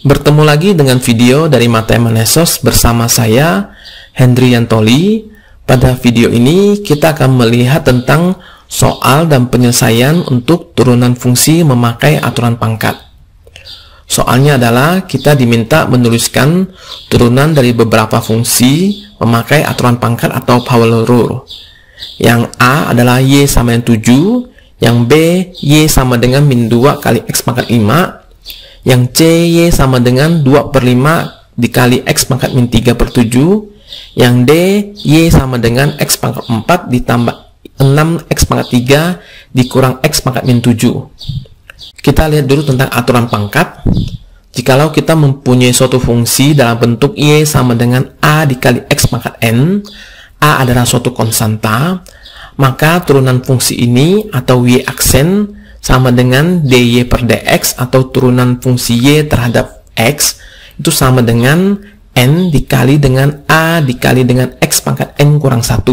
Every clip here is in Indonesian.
Bertemu lagi dengan video dari Mathemanesos bersama saya, Hendry Yantoli. Pada video ini kita akan melihat tentang soal dan penyelesaian untuk turunan fungsi memakai aturan pangkat. Soalnya adalah kita diminta menuliskan turunan dari beberapa fungsi memakai aturan pangkat atau power rule. Yang A adalah Y sama dengan 7, yang B Y sama dengan min 2 kali X pangkat 5, yang C Y sama dengan 2/5 dikali X pangkat min 3/7, yang D Y sama dengan X pangkat 4 ditambah 6 X pangkat 3 dikurang X pangkat min 7. Kita lihat dulu tentang aturan pangkat. Jikalau kita mempunyai suatu fungsi dalam bentuk Y sama dengan A dikali X pangkat N, A adalah suatu konstanta, maka turunan fungsi ini atau Y aksen sama dengan dy per dx atau turunan fungsi y terhadap x itu sama dengan n dikali dengan a dikali dengan x pangkat n kurang 1.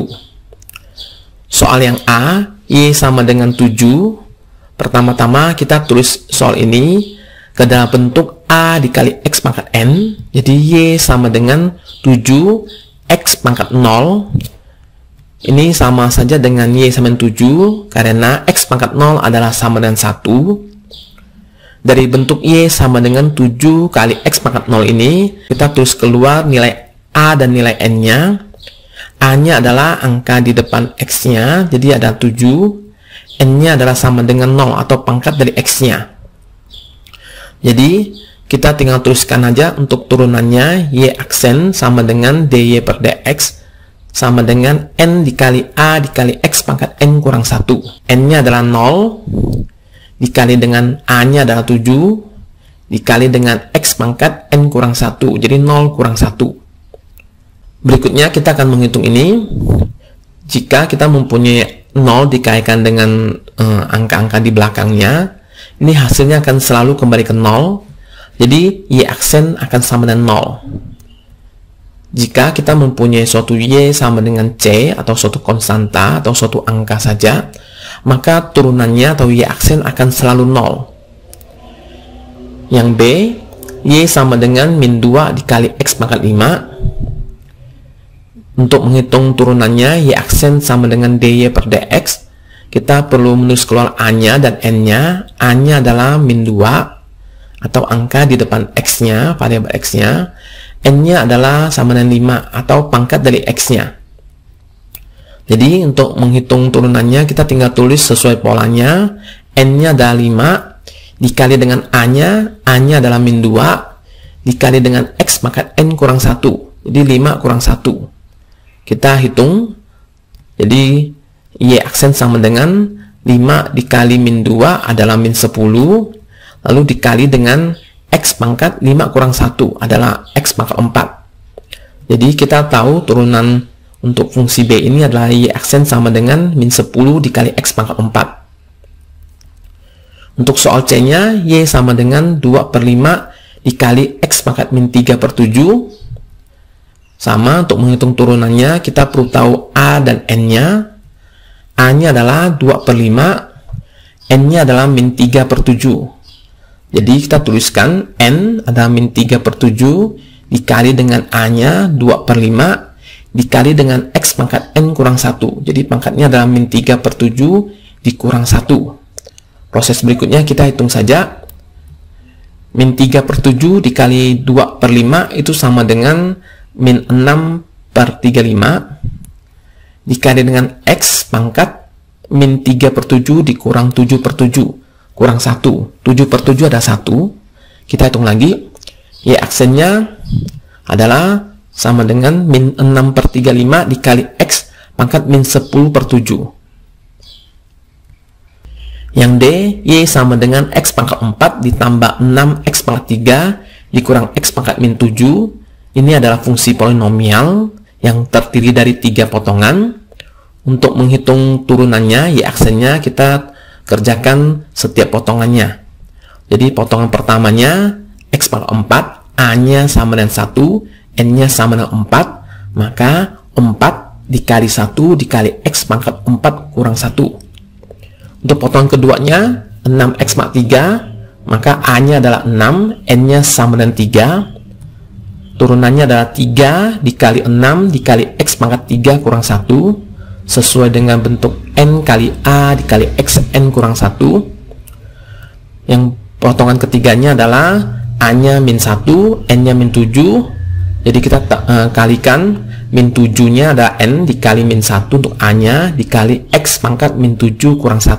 Soal yang A, y sama dengan 7. Pertama-tama kita tulis soal ini ke dalam bentuk a dikali x pangkat n. Jadi y sama dengan 7 x pangkat 0. Ini sama saja dengan Y sama dengan 7 karena X pangkat 0 adalah sama dengan 1. Dari bentuk Y sama dengan 7 kali X pangkat 0 ini, kita tulis keluar nilai A dan nilai N-nya. A-nya adalah angka di depan X-nya, jadi ada 7. N-nya adalah sama dengan 0 atau pangkat dari X-nya. Jadi, kita tinggal tuliskan aja untuk turunannya Y aksen sama dengan dy per dx sama dengan n dikali a dikali x pangkat n kurang 1. N-nya adalah 0 dikali dengan a-nya adalah 7 dikali dengan x pangkat n kurang 1. Jadi 0 kurang 1. Berikutnya kita akan menghitung ini. Jika kita mempunyai 0 dikaitkan dengan angka-angka di belakangnya, ini hasilnya akan selalu kembali ke 0. Jadi y aksen akan sama dengan 0. Jika kita mempunyai suatu Y sama dengan C atau suatu konstanta atau suatu angka saja, maka turunannya atau Y aksen akan selalu 0. Yang B, Y sama dengan min 2 dikali X pangkat 5. Untuk menghitung turunannya Y aksen sama dengan dy per dx, kita perlu menulis keluar A-nya dan N-nya. A-nya adalah min 2 atau angka di depan X-nya, variabel X-nya. N-nya adalah sama dengan 5 atau pangkat dari X-nya. Jadi untuk menghitung turunannya kita tinggal tulis sesuai polanya. N-nya adalah 5 dikali dengan A-nya. A-nya adalah min 2 dikali dengan X pangkat N kurang 1. Jadi 5 kurang 1. Kita hitung. Jadi Y aksen sama dengan 5 dikali min 2 adalah min 10. Lalu dikali dengan X pangkat 5 kurang 1 adalah X pangkat 4. Jadi kita tahu turunan untuk fungsi B ini adalah Y aksen sama dengan min 10 dikali X pangkat 4. Untuk soal C-nya, Y sama dengan 2/5 dikali X pangkat min 3/7. Sama, untuk menghitung turunannya, kita perlu tahu A dan N-nya. A-nya adalah 2/5, N-nya adalah min 3/7. Jadi kita tuliskan N adalah min 3/7 dikali dengan A-nya 2/5 dikali dengan X pangkat N kurang 1. Jadi pangkatnya adalah min 3/7 dikurang 1. Proses berikutnya kita hitung saja. Min 3/7 dikali 2/5 itu sama dengan min 6/35 dikali dengan X pangkat min 3/7 dikurang 7/7. Kurang 1. 7/7 ada 1. Kita hitung lagi. Y aksennya adalah sama dengan min 6/35 dikali X pangkat min 10/7. Yang D, Y sama dengan X pangkat 4 ditambah 6X pangkat 3 dikurang X pangkat min 7. Ini adalah fungsi polinomial yang terdiri dari 3 potongan. Untuk menghitung turunannya, Y aksennya kita kerjakan setiap potongannya. Jadi potongan pertamanya X pangkat 4, A-nya sama dengan 1, N-nya sama dengan 4, maka 4 dikali 1 dikali X pangkat 4 kurang 1. Untuk potongan keduanya 6X pangkat 3, maka A-nya adalah 6, N-nya sama dengan 3. Turunannya adalah 3 dikali 6 dikali X pangkat 3 kurang 1, sesuai dengan bentuk N kali A dikali X N kurang 1. Yang potongan ketiganya adalah A-nya min 1, N-nya min 7. Jadi kita kalikan min 7-nya ada N dikali min 1 untuk A-nya dikali X pangkat min 7 kurang 1.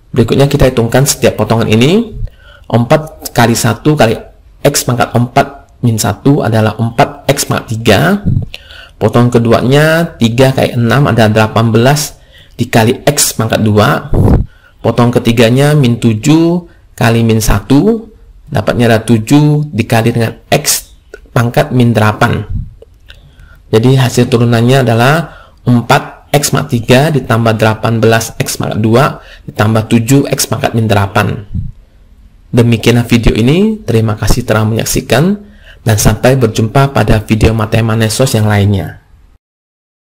Berikutnya kita hitungkan setiap potongan ini. 4 kali 1 kali X pangkat 4 min 1 adalah 4X pangkat 3. Potongan keduanya 3 kali 6 ada 18 dikali X pangkat 2. Potongan ketiganya min 7 kali min 1, dapatnya ada 7 dikali dengan X pangkat min 8. Jadi hasil turunannya adalah 4X pangkat 3 ditambah 18X pangkat 2 ditambah 7X pangkat min 8. Demikianlah video ini. Terima kasih telah menyaksikan dan sampai berjumpa pada video matematika Mesos yang lainnya.